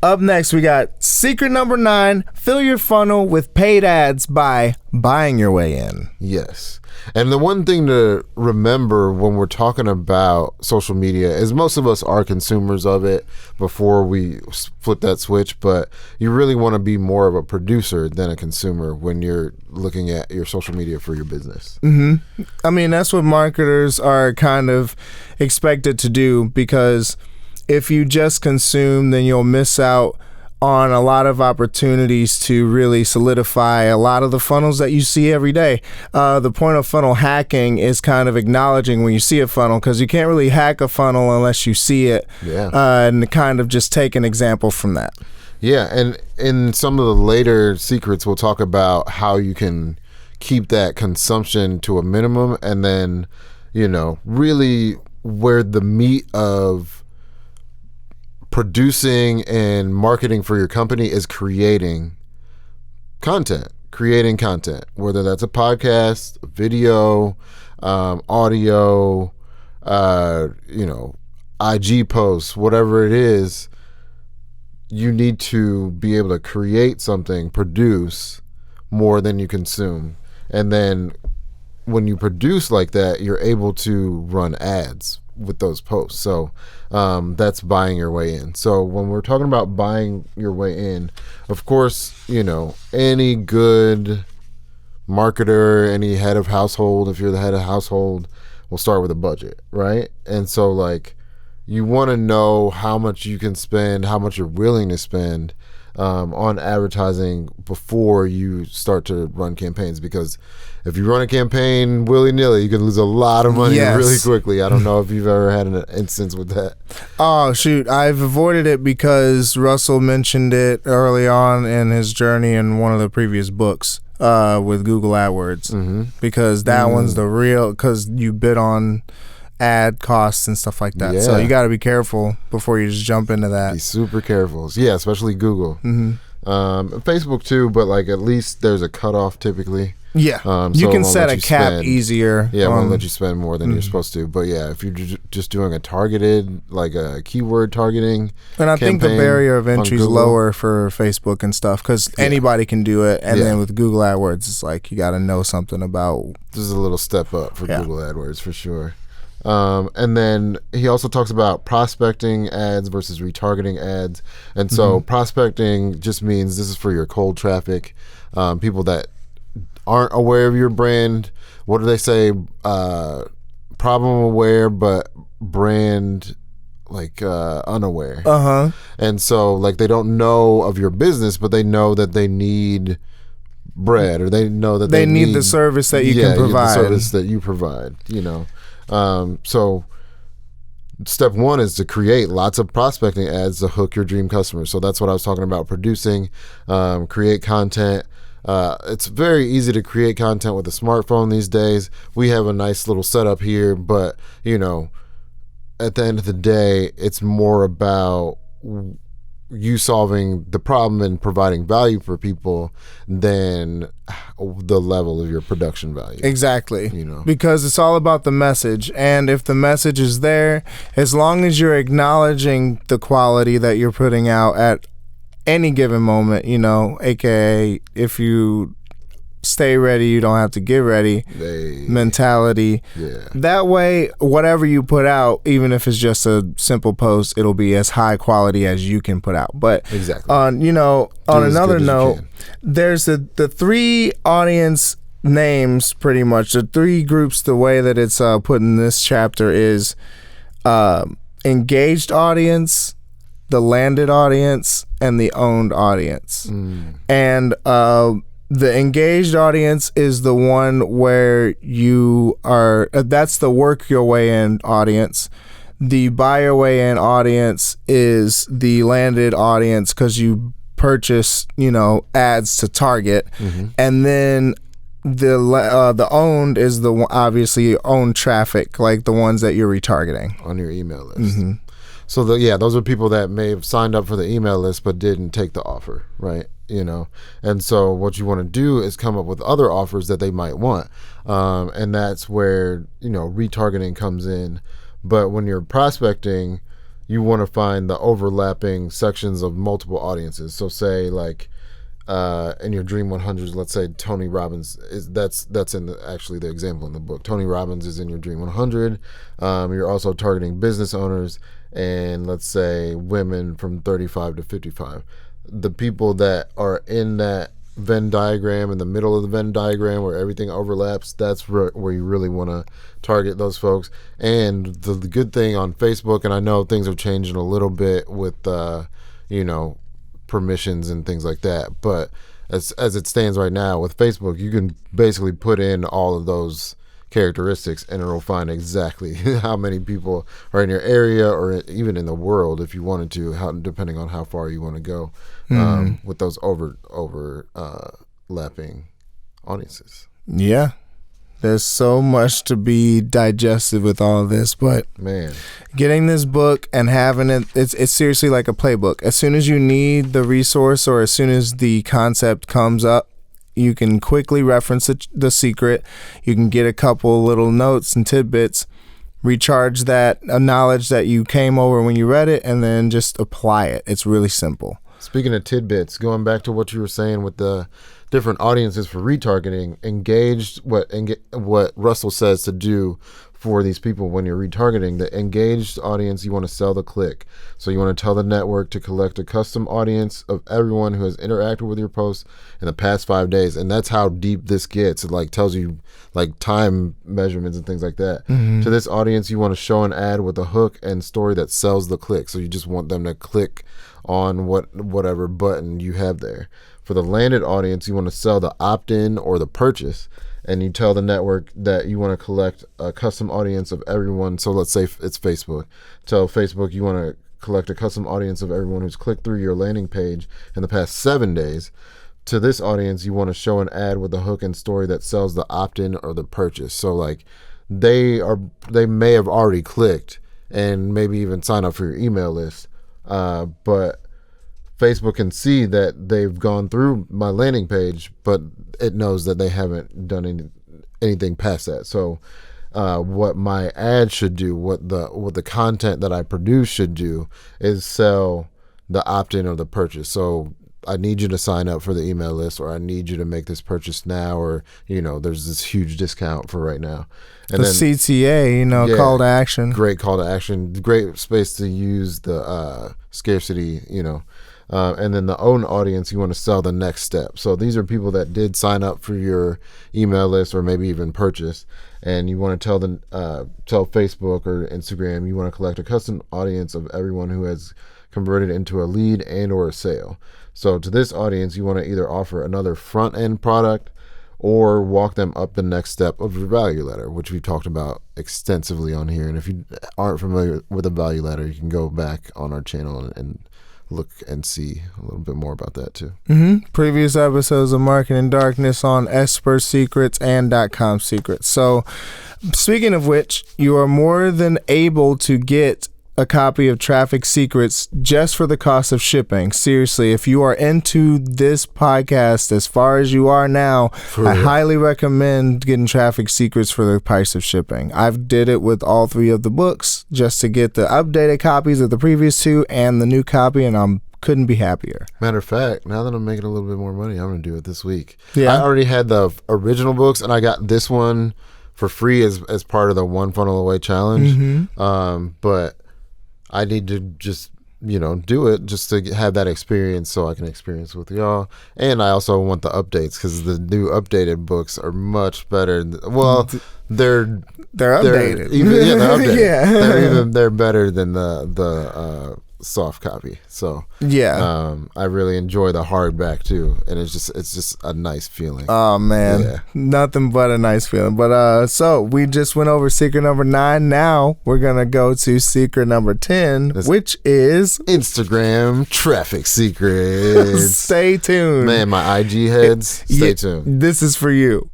Up next, we got secret number 9, fill your funnel with paid ads by buying your way in. Yes. And the one thing to remember when we're talking about social media is most of us are consumers of it before we flip that switch, but you really want to be more of a producer than a consumer when you're looking at your social media for your business. Mm-hmm. I mean, that's what marketers are kind of expected to do, because if you just consume, then you'll miss out on a lot of opportunities to really solidify a lot of the funnels that you see every day. The point of funnel hacking is kind of acknowledging when you see a funnel, because you can't really hack a funnel unless you see it. Yeah. And kind of just take an example from that. Yeah, and in some of the later secrets, we'll talk about how you can keep that consumption to a minimum, and then, really where the meat of producing and marketing for your company is creating content, whether that's a podcast, video, audio, IG posts, whatever it is. You need to be able to create something, produce more than you consume. And then when you produce like that, you're able to run ads with those posts. So that's buying your way in. So when we're talking about buying your way in, of course, any good marketer, any head of household, if you're the head of household, will start with a budget, right? And so you want to know how much you can spend, how much you're willing to spend on advertising before you start to run campaigns, because if you run a campaign willy-nilly, you can lose a lot of money really quickly. I don't know if you've ever had an instance with that. Oh, shoot. I've avoided it because Russell mentioned it early on in his journey in one of the previous books with Google AdWords, because that one's the real, because you bid on ad costs and stuff like that. So you got to be careful before you just jump into that. Be super careful. Yeah, especially Google. Facebook too, but at least there's a cutoff typically. Yeah, you can set a cap easier. Yeah, it won't let you spend more than you're supposed to. But yeah, if you're just doing a targeted, a keyword targeting, and I think the barrier of entry is lower for Facebook and stuff, because anybody can do it. And then with Google AdWords, it's you got to know something about. This is a little step up for Google AdWords for sure. And then he also talks about prospecting ads versus retargeting ads. And so prospecting just means this is for your cold traffic, people that aren't aware of your brand. What do they say? Problem aware, but brand unaware. And so they don't know of your business, but they know that they need bread, or they know that they need the service that you can provide. The service that you provide, So step one is to create lots of prospecting ads to hook your dream customers. So that's what I was talking about, producing, create content. It's very easy to create content with a smartphone these days. We have a nice little setup here, but at the end of the day, it's more about you solving the problem and providing value for people than the level of your production value. Exactly. Because it's all about the message. And if the message is there, as long as you're acknowledging the quality that you're putting out at any given moment, aka if you stay ready, you don't have to get ready mentality. Yeah. That way, whatever you put out, even if it's just a simple post, it'll be as high quality as you can put out. But exactly. On another note, there's the 3 audience names, pretty much the 3 groups. The way that it's put in this chapter is engaged audience, the landed audience, and the owned audience. And the engaged audience is the one where you are, that's the work your way in audience. The buy your way in audience is the landed audience, because you purchase, ads to target. And then the owned is the obviously owned traffic, like the ones that you're retargeting on your email list. So those are people that may have signed up for the email list but didn't take the offer, right? And so what you want to do is come up with other offers that they might want, and that's where retargeting comes in. But when you're prospecting, you want to find the overlapping sections of multiple audiences. So say like in your Dream 100s, let's say Tony Robbins that's in actually the example in the book. Tony Robbins is in your Dream 100. You're also targeting business owners and let's say women from 35 to 55. The people that are in that Venn diagram, in the middle of the Venn diagram where everything overlaps, that's where you really want to target those folks. And the good thing on Facebook, and I know things are changing a little bit with permissions and things like that, but as it stands right now with Facebook, you can basically put in all of those characteristics and it'll find exactly how many people are in your area or even in the world if you wanted to, depending on how far you want to go with those overlapping audiences. Yeah. There's so much to be digested with all of this, but man, getting this book and having it's seriously like a playbook. As soon as you need the resource or as soon as the concept comes up, you can quickly reference the secret. You can get a couple little notes and tidbits, recharge that knowledge that you came over when you read it, and then just apply it. It's really simple. Speaking of tidbits, going back to what you were saying with the different audiences for retargeting, what Russell says to do for these people when you're retargeting. The engaged audience, you want to sell the click. So you want to tell the network to collect a custom audience of everyone who has interacted with your post in the past 5 days. And that's how deep this gets. It like tells you like time measurements and things like that. Mm-hmm. To this audience, you want to show an ad with a hook and story that sells the click. So you just want them to click on whatever button you have there. For the landed audience, you want to sell the opt-in or the purchase, and you tell the network that you want to collect a custom audience of everyone. So let's say it's Facebook. Tell Facebook you want to collect a custom audience of everyone who's clicked through your landing page in the past 7 days. To this audience, you want to show an ad with a hook and story that sells the opt-in or the purchase. So like they may have already clicked and maybe even sign up for your email list, but Facebook can see that they've gone through my landing page, but it knows that they haven't done anything past that. So what my ad should do, what the content that I produce should do, is sell the opt-in or the purchase. So I need you to sign up for the email list, or I need you to make this purchase now, or there's this huge discount for right now. And the CTA, call to action. Great call to action. Great space to use the scarcity, and then the own audience, you want to sell the next step. So these are people that did sign up for your email list or maybe even purchase, and you want to tell Facebook or Instagram you want to collect a custom audience of everyone who has converted into a lead and or a sale. So to this audience, you want to either offer another front end product or walk them up the next step of your value ladder, which we've talked about extensively on here. And if you aren't familiar with the value ladder, you can go back on our channel and look and see a little bit more about that too. Mm-hmm. Previous episodes of Marketing Darkness on Esper Secrets and .com Secrets. So speaking of which, you are more than able to get a copy of Traffic Secrets just for the cost of shipping. Seriously, if you are into this podcast as far as you are now, I highly recommend getting Traffic Secrets for the price of shipping. I've did it with all 3 of the books just to get the updated copies of the previous 2 and the new copy, and I'm couldn't be happier. Matter of fact, now that I'm making a little bit more money, I'm going to do it this week. Yeah. I already had the original books, and I got this one for free as part of the One Funnel Away challenge. Mm-hmm. But I need to just, do it just to have that experience so I can experience with y'all. And I also want the updates because the new updated books are much better. Well, they're updated. They're updated. They're better than the soft copy. So I really enjoy the hardback too, and it's just a nice feeling. Oh man, nothing but a nice feeling. But so we just went over secret number 9. Now we're gonna go to secret number 10, which is Instagram traffic secrets. Stay tuned, man. My IG heads, stay tuned. This is for you.